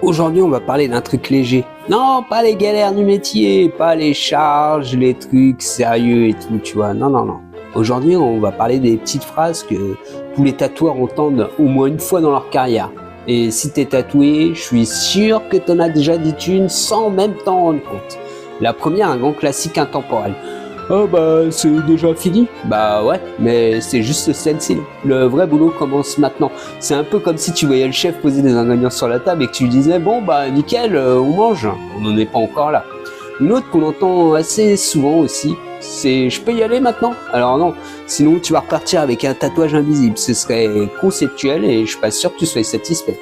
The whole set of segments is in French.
Aujourd'hui, on va parler d'un truc léger. Non, pas les galères du métier, pas les charges, les trucs sérieux et tout, tu vois. Non, non, non. Aujourd'hui, on va parler des petites phrases que tous les tatoueurs entendent au moins une fois dans leur carrière. Et si t'es tatoué, je suis sûr que t'en as déjà dit une sans même t'en rendre compte. La première, un grand classique intemporel. Ah bah c'est déjà fini. Bah ouais, mais c'est juste celle-ci. Le vrai boulot commence maintenant. C'est un peu comme si tu voyais le chef poser des ingrédients sur la table et que tu lui disais bon bah nickel, on mange. On n'en est pas encore là. Une autre qu'on entend assez souvent aussi, c'est je peux y aller maintenant. Alors non, sinon tu vas repartir avec un tatouage invisible. Ce serait conceptuel et je suis pas sûr que tu sois satisfait.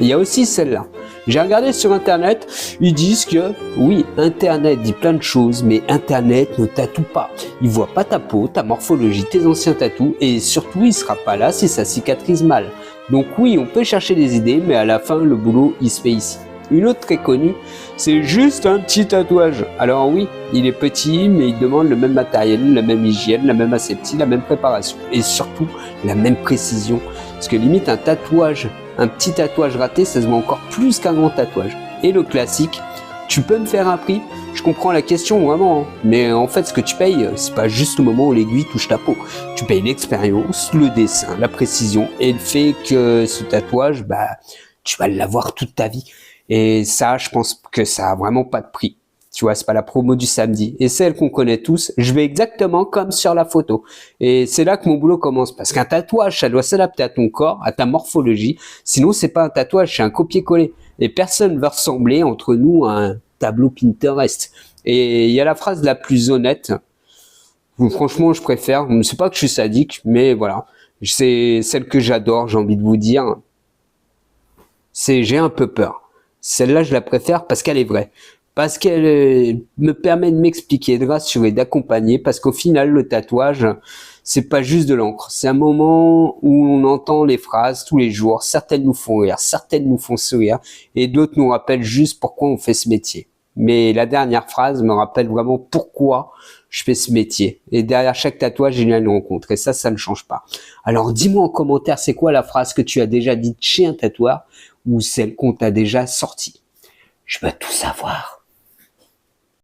Il y a aussi celle-là. J'ai regardé sur Internet, ils disent que, oui, Internet dit plein de choses, mais Internet ne tatoue pas. Il voit pas ta peau, ta morphologie, tes anciens tatous, et surtout, il sera pas là si ça cicatrise mal. Donc oui, on peut chercher des idées, mais à la fin, le boulot, il se fait ici. Une autre très connue, c'est juste un petit tatouage. Alors oui, il est petit, mais il demande le même matériel, la même hygiène, la même aseptie, la même préparation, et surtout, la même précision. Parce que limite, un petit tatouage raté, ça se voit encore plus qu'un grand tatouage. Et le classique, tu peux me faire un prix? Je comprends la question vraiment, hein. Mais en fait, ce que tu payes, c'est pas juste le moment où l'aiguille touche ta peau. Tu payes l'expérience, le dessin, la précision et le fait que ce tatouage, bah, tu vas l'avoir toute ta vie. Et ça, je pense que ça a vraiment pas de prix. Tu vois, c'est pas la promo du samedi. Et celle qu'on connaît tous, je vais exactement comme sur la photo. Et c'est là que mon boulot commence. Parce qu'un tatouage, ça doit s'adapter à ton corps, à ta morphologie. Sinon, c'est pas un tatouage, c'est un copier-coller. Et personne ne va ressembler entre nous à un tableau Pinterest. Et il y a la phrase la plus honnête. Franchement, je préfère. C'est pas que je suis sadique, mais voilà. C'est celle que j'adore, j'ai envie de vous dire. C'est j'ai un peu peur. Celle-là, je la préfère parce qu'elle est vraie. Parce qu'elle me permet de m'expliquer, de rassurer, d'accompagner, parce qu'au final, le tatouage, c'est pas juste de l'encre. C'est un moment où on entend les phrases tous les jours. Certaines nous font rire, certaines nous font sourire, et d'autres nous rappellent juste pourquoi on fait ce métier. Mais la dernière phrase me rappelle vraiment pourquoi je fais ce métier. Et derrière chaque tatouage, il y a une rencontre. Et ça ne change pas. Alors, dis-moi en commentaire, c'est quoi la phrase que tu as déjà dite chez un tatoueur ou celle qu'on t'a déjà sortie? Je veux tout savoir.